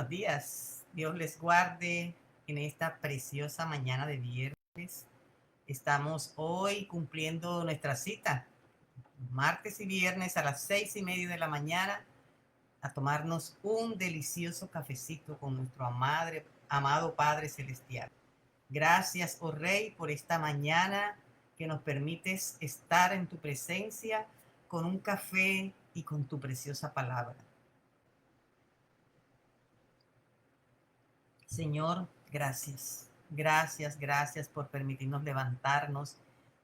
Buenos días. Dios les guarde en esta preciosa mañana de viernes. Estamos hoy cumpliendo nuestra cita, martes y viernes a las 6:30 de la mañana, a tomarnos un delicioso cafecito con nuestro amado Padre Celestial. Gracias, oh Rey, por esta mañana que nos permites estar en tu presencia con un café y con tu preciosa palabra. Señor, gracias. Gracias, gracias por permitirnos levantarnos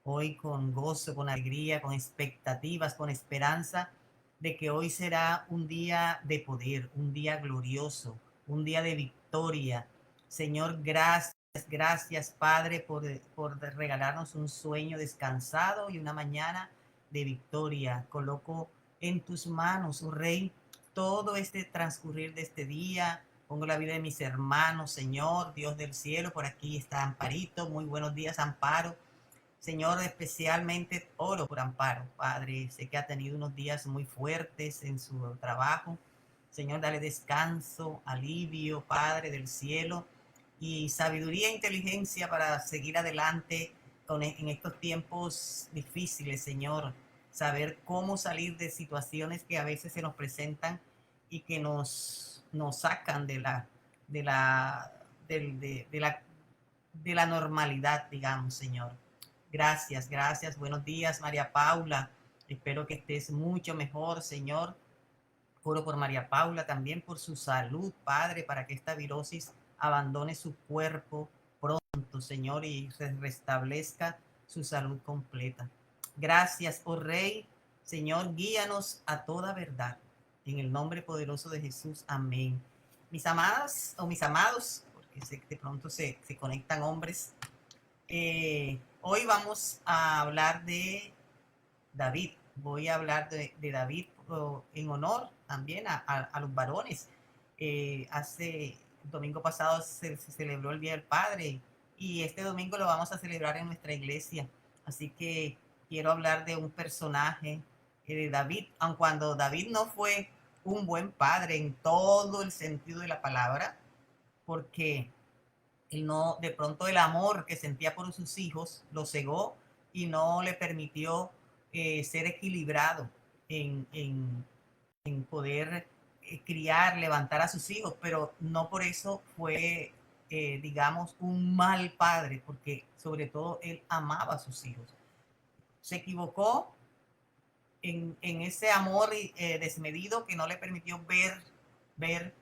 hoy con gozo, con alegría, con expectativas, con esperanza de que hoy será un día de poder, un día glorioso, un día de victoria. Señor, gracias, gracias Padre por regalarnos un sueño descansado y una mañana de victoria. Coloco en tus manos, oh Rey, todo este transcurrir de este día. Pongo la vida de mis hermanos, Señor, Dios del cielo. Por aquí está Amparito. Muy buenos días, Amparo. Señor, especialmente oro por Amparo, Padre. Sé que ha tenido unos días muy fuertes en su trabajo. Señor, dale descanso, alivio, Padre del cielo, y sabiduría e inteligencia para seguir adelante en estos tiempos difíciles, Señor. Saber cómo salir de situaciones que a veces se nos presentan y que nos sacan de la, de la, de la normalidad, digamos, Señor. Gracias, gracias. Buenos días, María Paula. Espero que estés mucho mejor, Señor. Oro por María Paula, también por su salud, Padre, para que esta virosis abandone su cuerpo pronto, Señor, y se restablezca su salud completa. Gracias, oh Rey. Señor, guíanos a toda verdad. En el nombre poderoso de Jesús. Amén. Mis amadas o mis amados, porque sé que de pronto se conectan hombres. Hoy vamos a hablar de David. Voy a hablar de David en honor también a los varones. El domingo pasado se celebró el Día del Padre y este domingo lo vamos a celebrar en nuestra iglesia. Así que quiero hablar de un personaje de David, aun cuando David no fue un buen padre en todo el sentido de la palabra, porque él no, de pronto el amor que sentía por sus hijos lo cegó y no le permitió ser equilibrado en, en poder criar, levantar a sus hijos, pero no por eso fue, digamos, un mal padre, porque sobre todo él amaba a sus hijos. Se equivocó en ese amor desmedido que no le permitió ver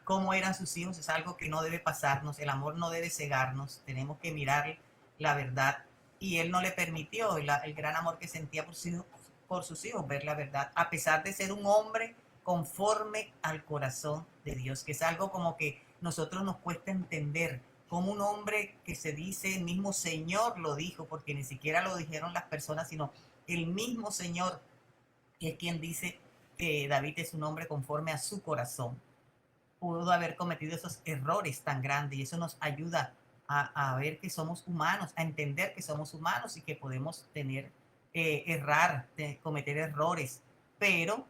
cómo eran sus hijos. Es algo que no debe pasarnos. El amor no debe cegarnos. Tenemos que mirar la verdad. Y él no le permitió el gran amor que sentía por sus hijos ver la verdad, a pesar de ser un hombre conforme al corazón de Dios, que es algo como que nosotros nos cuesta entender, como un hombre que se dice, el mismo Señor lo dijo, porque ni siquiera lo dijeron las personas, sino el mismo Señor es quien dice que David es un hombre conforme a su corazón. Pudo haber cometido esos errores tan grandes y eso nos ayuda a ver que somos humanos, a entender que somos humanos y que podemos cometer errores, pero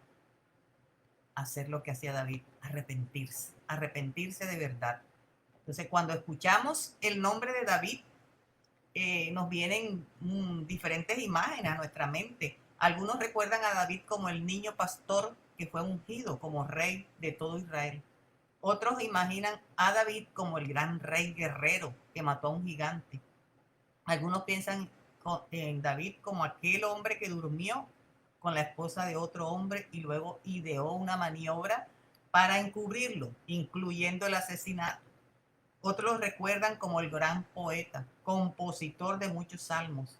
hacer lo que hacía David, arrepentirse de verdad. Entonces, cuando escuchamos el nombre de David, nos vienen diferentes imágenes a nuestra mente. Algunos recuerdan a David como el niño pastor que fue ungido como rey de todo Israel. Otros imaginan a David como el gran rey guerrero que mató a un gigante. Algunos piensan en David como aquel hombre que durmió con la esposa de otro hombre y luego ideó una maniobra para encubrirlo, incluyendo el asesinato. Otros lo recuerdan como el gran poeta, compositor de muchos salmos.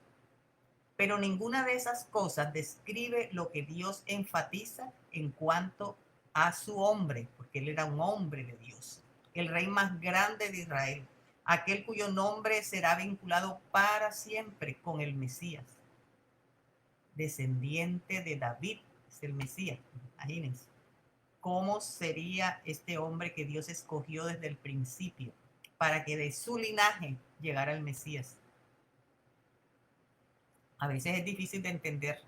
Pero ninguna de esas cosas describe lo que Dios enfatiza en cuanto a su hombre, porque él era un hombre de Dios, el rey más grande de Israel, aquel cuyo nombre será vinculado para siempre con el Mesías, descendiente de David, es el Mesías. Imagínense cómo sería este hombre que Dios escogió desde el principio para que de su linaje llegara el Mesías. A veces es difícil de entender,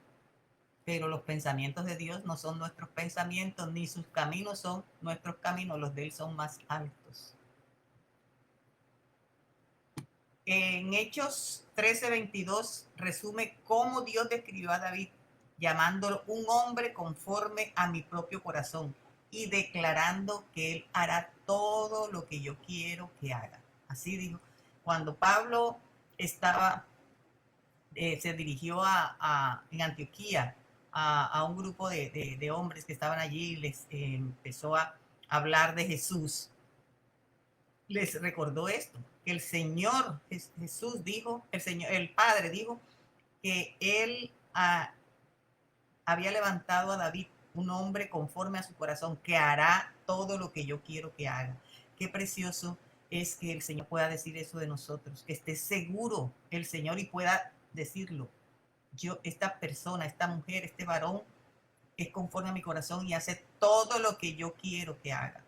pero los pensamientos de Dios no son nuestros pensamientos, ni sus caminos son nuestros caminos, los de Él son más altos. En Hechos 13:22 resume cómo Dios describió a David, llamándolo un hombre conforme a mi propio corazón y declarando que él hará todo lo que yo quiero que haga. Así dijo. Cuando Pablo estaba, se dirigió en Antioquía a un grupo de hombres que estaban allí, les empezó a hablar de Jesús. Les recordó esto, que el Señor Jesús dijo, el Padre dijo que él había levantado a David, un hombre conforme a su corazón, que hará todo lo que yo quiero que haga. Qué precioso es que el Señor pueda decir eso de nosotros, que esté seguro el Señor y pueda decirlo. Yo, esta persona, esta mujer, este varón, es conforme a mi corazón y hace todo lo que yo quiero que haga.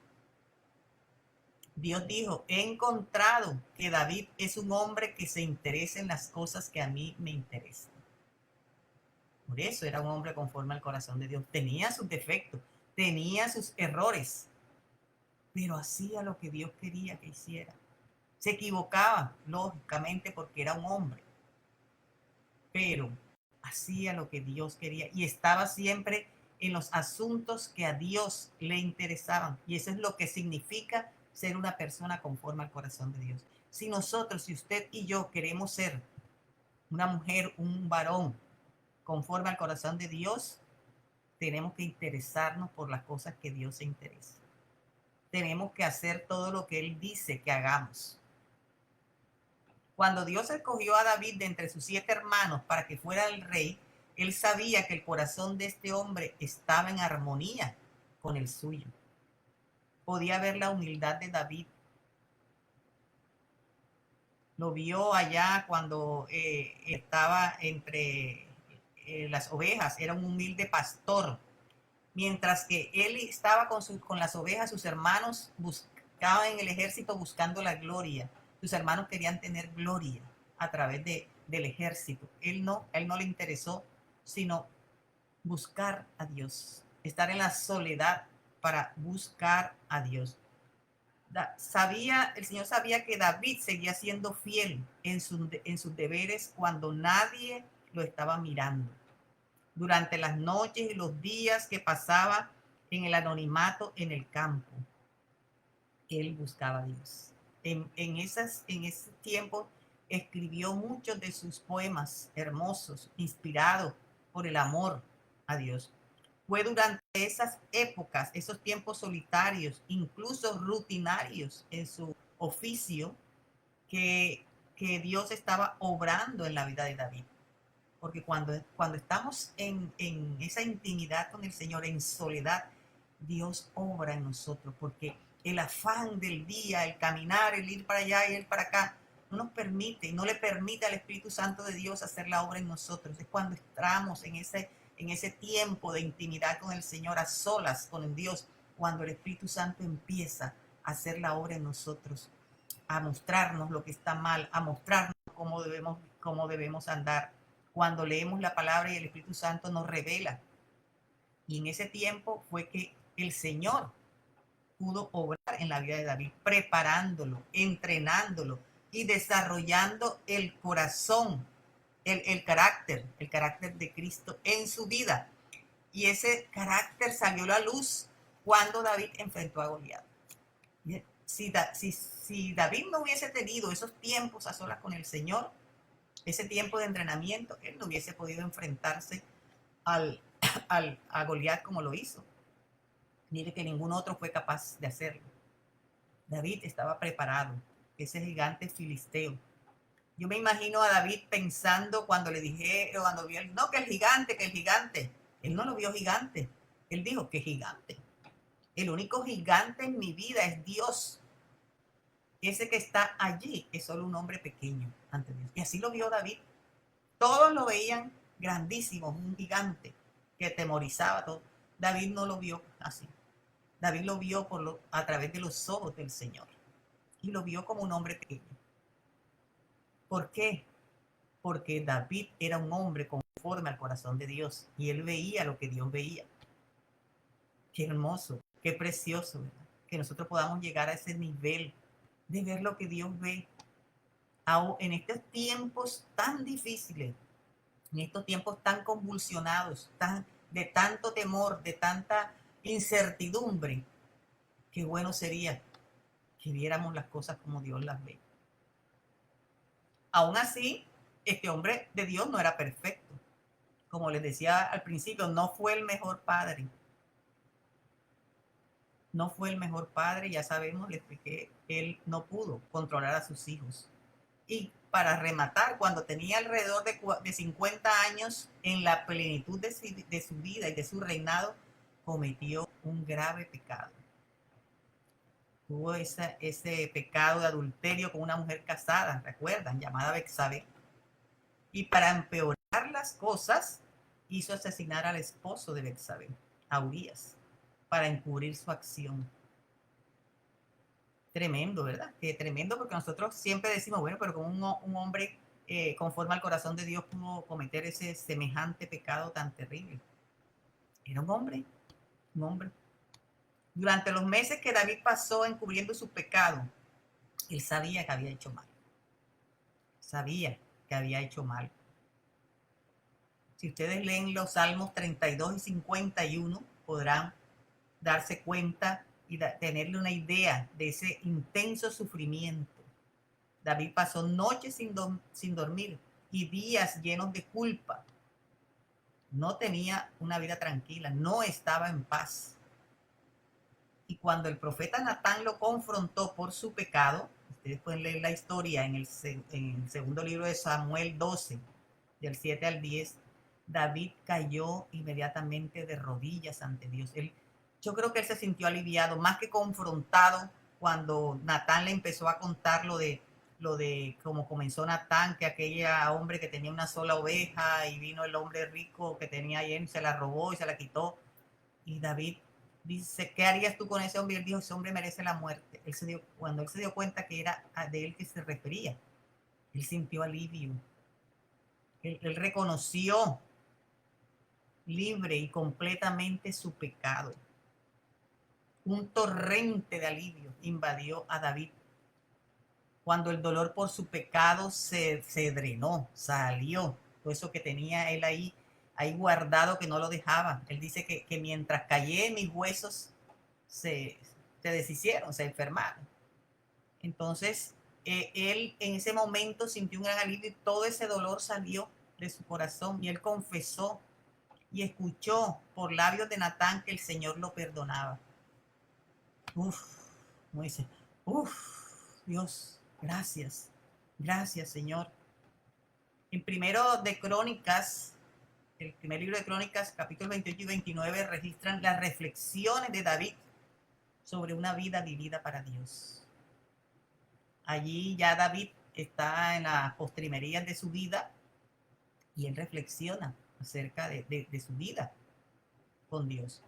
Dios dijo, he encontrado que David es un hombre que se interesa en las cosas que a mí me interesan. Por eso era un hombre conforme al corazón de Dios. Tenía sus defectos, tenía sus errores, pero hacía lo que Dios quería que hiciera. Se equivocaba, lógicamente, porque era un hombre, pero hacía lo que Dios quería y estaba siempre en los asuntos que a Dios le interesaban. Y eso es lo que significa ser una persona conforme al corazón de Dios. Si nosotros, si usted y yo queremos ser una mujer, un varón conforme al corazón de Dios, tenemos que interesarnos por las cosas que Dios se interesa. Tenemos que hacer todo lo que Él dice que hagamos. Cuando Dios escogió a David de entre sus 7 hermanos para que fuera el rey, Él sabía que el corazón de este hombre estaba en armonía con el suyo. Podía ver la humildad de David. Lo vio allá cuando estaba entre las ovejas, era un humilde pastor. Mientras que él estaba con las ovejas, sus hermanos buscaban en el ejército buscando la gloria. Sus hermanos querían tener gloria a través del ejército. Él no le interesó, sino buscar a Dios, estar en la soledad para buscar a Dios. El Señor sabía que David seguía siendo fiel en sus deberes cuando nadie lo estaba mirando. Durante las noches y los días que pasaba en el anonimato en el campo, él buscaba a Dios. En ese tiempo escribió muchos de sus poemas hermosos, inspirados por el amor a Dios. Fue durante esas épocas, esos tiempos solitarios, incluso rutinarios en su oficio, que Dios estaba obrando en la vida de David. Porque cuando estamos en esa intimidad con el Señor, en soledad, Dios obra en nosotros, porque el afán del día, el caminar, el ir para allá y ir para acá, no nos permite, no le permite al Espíritu Santo de Dios hacer la obra en nosotros. Es cuando entramos en ese tiempo de intimidad con el Señor, a solas con Dios, cuando el Espíritu Santo empieza a hacer la obra en nosotros, a mostrarnos lo que está mal, a mostrarnos cómo debemos andar. Cuando leemos la palabra y el Espíritu Santo nos revela. Y en ese tiempo fue que el Señor pudo obrar en la vida de David, preparándolo, entrenándolo y desarrollando el corazón, el carácter de Cristo en su vida. Y ese carácter salió a la luz cuando David enfrentó a Goliat. Si David no hubiese tenido esos tiempos a solas con el Señor, ese tiempo de entrenamiento, él no hubiese podido enfrentarse a Goliat como lo hizo. Mire que ningún otro fue capaz de hacerlo. David estaba preparado, ese gigante filisteo. Yo me imagino a David pensando cuando le dije, cuando vio, no, que el gigante. Él no lo vio gigante. Él dijo, ¿qué gigante? El único gigante en mi vida es Dios. Ese que está allí es solo un hombre pequeño ante Dios. Y así lo vio David. Todos lo veían grandísimo, un gigante que atemorizaba todo. David no lo vio así. David lo vio a través de los ojos del Señor. Y lo vio como un hombre pequeño. ¿Por qué? porque David era un hombre conforme al corazón de Dios y él veía lo que Dios veía. Qué hermoso, qué precioso, ¿verdad? Que nosotros podamos llegar a ese nivel de ver lo que Dios ve. En estos tiempos tan difíciles, en estos tiempos tan convulsionados, de tanto temor, de tanta incertidumbre, qué bueno sería que viéramos las cosas como Dios las ve. Aún así, este hombre de Dios no era perfecto. Como les decía al principio, no fue el mejor padre. No fue el mejor padre, ya sabemos, le expliqué, él no pudo controlar a sus hijos. Y para rematar, cuando tenía alrededor de 50 años, en la plenitud de su vida y de su reinado, cometió un grave pecado. Tuvo ese pecado de adulterio con una mujer casada, ¿recuerdan? Llamada Betsabé. Y para empeorar las cosas, hizo asesinar al esposo de Betsabé, a Urías, para encubrir su acción. Tremendo, ¿verdad? Tremendo, porque nosotros siempre decimos, bueno, pero como un hombre conforme al corazón de Dios pudo cometer ese semejante pecado tan terrible. Era un hombre, un hombre. Durante los meses que David pasó encubriendo su pecado, él sabía que había hecho mal. Sabía que había hecho mal. Si ustedes leen los Salmos 32 y 51, podrán darse cuenta y tenerle una idea de ese intenso sufrimiento. David pasó noches sin dormir y días llenos de culpa. No tenía una vida tranquila, no estaba en paz. Y cuando el profeta Natán lo confrontó por su pecado, ustedes pueden leer la historia en el segundo libro de Samuel 12, del 7 al 10, David cayó inmediatamente de rodillas ante Dios. Yo creo que él se sintió aliviado, más que confrontado, cuando Natán le empezó a contar lo de cómo comenzó Natán, que aquella hombre que tenía una sola oveja y vino el hombre rico que tenía ahí, se la robó y se la quitó. Y David dice, ¿qué harías tú con ese hombre? Y él dijo, ese hombre merece la muerte. Cuando él se dio cuenta que era de él que se refería, él sintió alivio. Él reconoció libre y completamente su pecado. Un torrente de alivio invadió a David cuando el dolor por su pecado se drenó, salió. Todo eso que tenía él ahí guardado que no lo dejaba. Él dice que mientras callé, mis huesos se deshicieron, se enfermaron. Entonces, él en ese momento sintió un gran alivio y todo ese dolor salió de su corazón y él confesó y escuchó por labios de Natán que el Señor lo perdonaba. Uf, como dice, Dios, gracias, gracias Señor. En primero de Crónicas, el primer libro de Crónicas, capítulos 28 y 29, registran las reflexiones de David sobre una vida vivida para Dios. Allí ya David está en las postrimerías de su vida y él reflexiona acerca de su vida con Dios.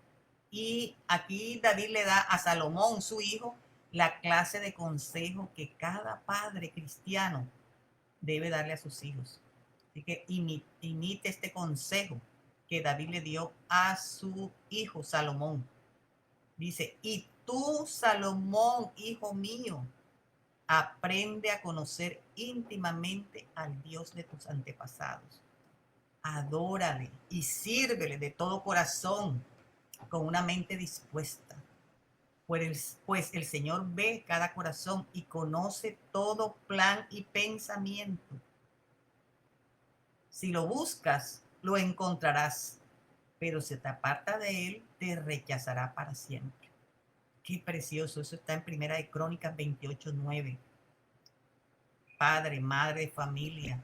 Y aquí David le da a Salomón, su hijo, la clase de consejo que cada padre cristiano debe darle a sus hijos. Así que imite este consejo que David le dio a su hijo Salomón. Dice, y tú, Salomón, hijo mío, aprende a conocer íntimamente al Dios de tus antepasados. Adórale y sírvele de todo corazón, con una mente dispuesta. Pues el Señor ve cada corazón y conoce todo plan y pensamiento. Si lo buscas, lo encontrarás, pero si te aparta de él, te rechazará para siempre. Qué precioso, eso está en Primera de Crónicas 28:9. Padre, madre, familia,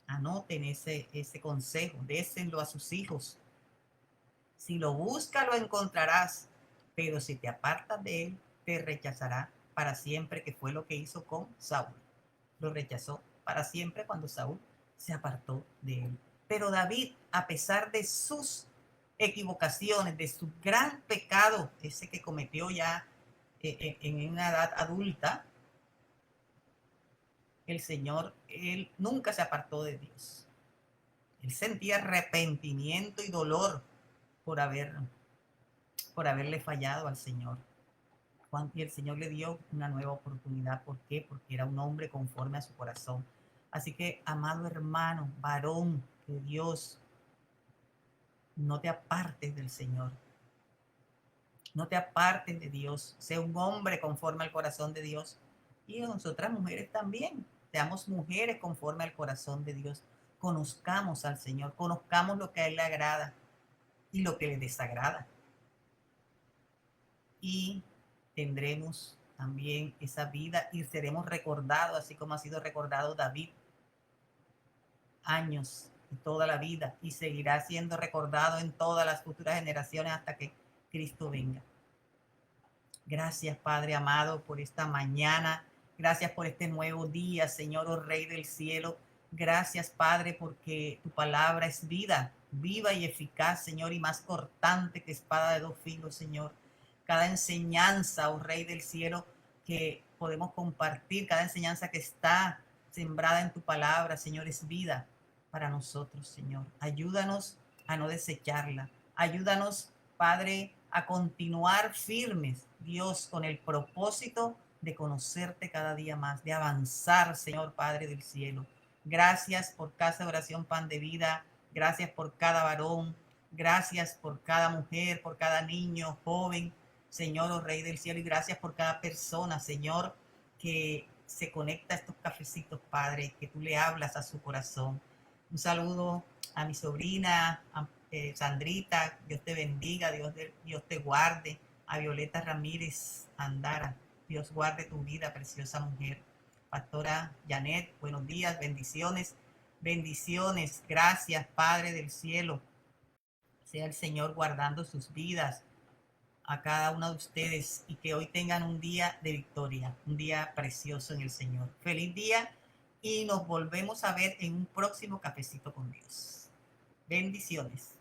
anoten ese consejo, désenlo a sus hijos. Si lo buscas, lo encontrarás, pero si te apartas de él, te rechazará para siempre, que fue lo que hizo con Saúl. Lo rechazó para siempre cuando Saúl se apartó de él. Pero David, a pesar de sus equivocaciones, de su gran pecado, ese que cometió ya en una edad adulta, el Señor, él nunca se apartó de Dios. Él sentía arrepentimiento y dolor por haberle fallado al Señor. Y el Señor le dio una nueva oportunidad. ¿Por qué? Porque era un hombre conforme a su corazón. Así que, amado hermano, varón de Dios, no te apartes del Señor. No te apartes de Dios. Sé un hombre conforme al corazón de Dios. Y nosotras mujeres también. Seamos mujeres conforme al corazón de Dios. Conozcamos al Señor. Conozcamos lo que a Él le agrada y lo que le desagrada. Y tendremos también esa vida y seremos recordados, así como ha sido recordado David, años y toda la vida, y seguirá siendo recordado en todas las futuras generaciones hasta que Cristo venga. Gracias, Padre amado, por esta mañana. Gracias por este nuevo día, Señor, oh Rey del cielo. Gracias, Padre, porque tu palabra es vida, viva y eficaz, Señor, y más cortante que espada de dos filos, Señor. Cada enseñanza, oh Rey del cielo, que podemos compartir, cada enseñanza que está sembrada en tu palabra, Señor, es vida para nosotros, Señor. Ayúdanos a no desecharla. Ayúdanos, Padre, a continuar firmes, Dios, con el propósito de conocerte cada día más, de avanzar, Señor Padre del cielo. Gracias por Casa de Oración Pan de Vida. Gracias por cada varón. Gracias por cada mujer, por cada niño, joven, Señor, oh Rey del cielo. Y gracias por cada persona, Señor, que se conecta a estos cafecitos, Padre, que tú le hablas a su corazón. Un saludo a mi sobrina, a Sandrita, Dios te bendiga, Dios te guarde. A Violeta Ramírez Andara, Dios guarde tu vida, preciosa mujer. Pastora Janet, buenos días, bendiciones, bendiciones. Gracias, Padre del cielo. Sea el Señor guardando sus vidas a cada uno de ustedes y que hoy tengan un día de victoria, un día precioso en el Señor. Feliz día y nos volvemos a ver en un próximo cafecito con Dios. Bendiciones.